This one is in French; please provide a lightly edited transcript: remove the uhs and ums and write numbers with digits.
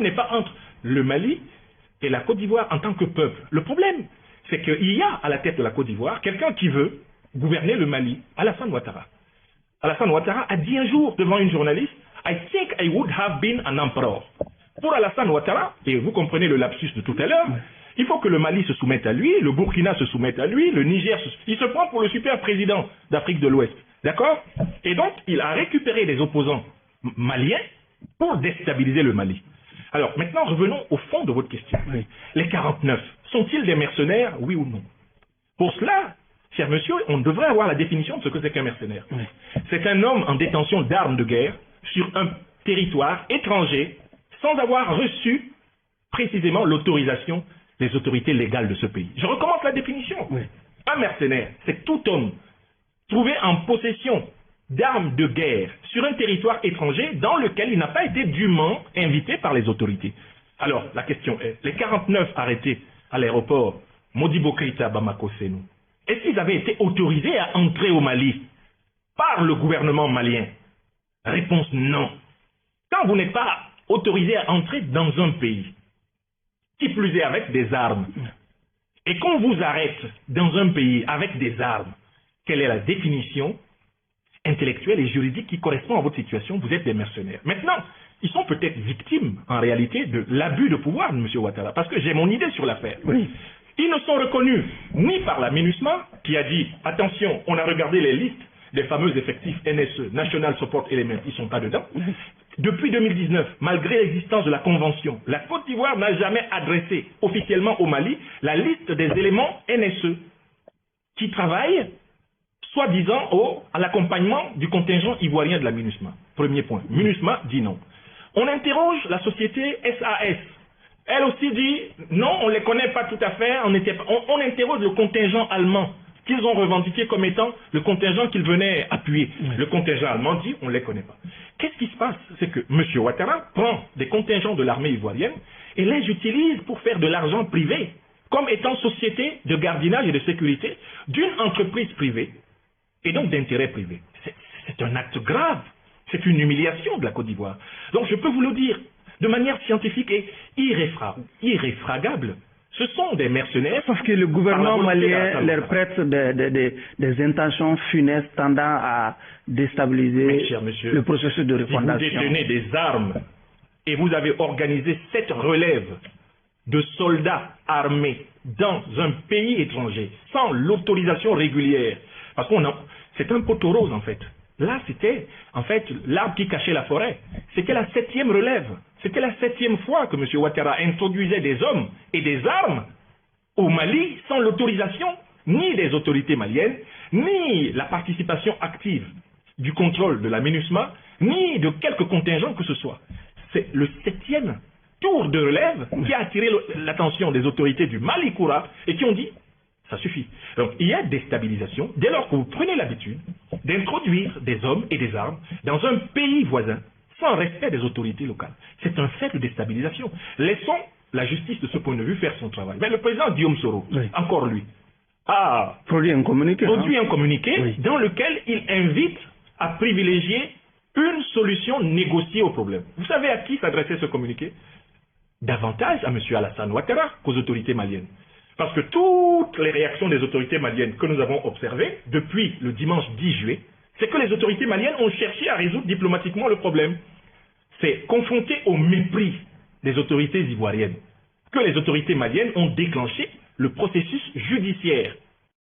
n'est pas entre le Mali et la Côte d'Ivoire en tant que peuple. Le problème, c'est qu'il y a à la tête de la Côte d'Ivoire quelqu'un qui veut gouverner le Mali, Alassane Ouattara. Alassane Ouattara a dit un jour devant une journaliste, « I think I would have been an emperor ». Pour Alassane Ouattara, et vous comprenez le lapsus de tout à l'heure, il faut que le Mali se soumette à lui, le Burkina se soumette à lui, le Niger il se prend pour le super président d'Afrique de l'Ouest. D'accord? Et donc, il a récupéré des opposants maliens pour déstabiliser le Mali. Alors, maintenant, revenons au fond de votre question. Oui. Les 49, sont-ils des mercenaires, oui ou non? Pour cela, cher monsieur, on devrait avoir la définition de ce que c'est qu'un mercenaire. Oui. C'est un homme en détention d'armes de guerre sur un territoire étranger sans avoir reçu précisément l'autorisation des autorités légales de ce pays. Je recommence la définition. Oui. Un mercenaire, c'est tout homme trouvé en possession d'armes de guerre sur un territoire étranger dans lequel il n'a pas été dûment invité par les autorités. Alors, la question est, les 49 arrêtés à l'aéroport Modibo Keïta Bamako Sénou, est-ce qu'ils avaient été autorisés à entrer au Mali par le gouvernement malien? Réponse non. Quand vous n'êtes pas autorisé à entrer dans un pays, qui plus est avec des armes, et qu'on vous arrête dans un pays avec des armes, quelle est la définition intellectuelle et juridique qui correspond à votre situation? Vous êtes des mercenaires. Maintenant, ils sont peut-être victimes, en réalité, de l'abus de pouvoir de M. Ouattara, parce que j'ai mon idée sur l'affaire. Oui. Ils ne sont reconnus ni par la MINUSMA, qui a dit, attention, on a regardé les listes des fameux effectifs NSE, National Support Element, ils ne sont pas dedans. Depuis 2019, malgré l'existence de la Convention, la Côte d'Ivoire n'a jamais adressé officiellement au Mali la liste des éléments NSE qui travaillent, soi-disant, à l'accompagnement du contingent ivoirien de la MINUSMA. Premier point. MINUSMA dit non. On interroge la société SAS. Elle aussi dit non, on ne les connaît pas tout à fait. On interroge le contingent allemand qu'ils ont revendiqué comme étant le contingent qu'ils venaient appuyer. Oui. Le contingent allemand dit on ne les connaît pas. Qu'est-ce qui se passe? C'est que M. Ouattara prend des contingents de l'armée ivoirienne et les utilise pour faire de l'argent privé, comme étant société de gardiennage et de sécurité d'une entreprise privée, et donc d'intérêt privé. C'est un acte grave. C'est une humiliation de la Côte d'Ivoire. Donc je peux vous le dire, de manière scientifique et irréfragable, ce sont des mercenaires. Parce que le gouvernement malien leur prête des intentions funestes tendant à déstabiliser le processus de refondation. Si vous détenez des armes et vous avez organisé cette relève de soldats armés dans un pays étranger sans l'autorisation régulière, parce qu'on c'est un poteau rose en fait. Là, c'était en fait l'arbre qui cachait la forêt. C'était la 7e relève. C'était la 7e fois que M. Ouattara introduisait des hommes et des armes au Mali sans l'autorisation ni des autorités maliennes, ni la participation active du contrôle de la MINUSMA, ni de quelques contingents que ce soit. C'est le 7e tour de relève qui a attiré l'attention des autorités du Mali Koura et qui ont dit ça suffit. Donc il y a déstabilisation dès lors que vous prenez l'habitude d'introduire des hommes et des armes dans un pays voisin sans respect des autorités locales. C'est un fait de déstabilisation. Laissons la justice de ce point de vue faire son travail. Mais le président Guillaume Soro, oui, encore lui, a produit un communiqué, oui, dans lequel il invite à privilégier une solution négociée au problème. Vous savez à qui s'adressait ce communiqué? Davantage à M. Alassane Ouattara qu'aux autorités maliennes. Parce que toutes les réactions des autorités maliennes que nous avons observées depuis le dimanche 10 juillet, c'est que les autorités maliennes ont cherché à résoudre diplomatiquement le problème. C'est confronté au mépris des autorités ivoiriennes que les autorités maliennes ont déclenché le processus judiciaire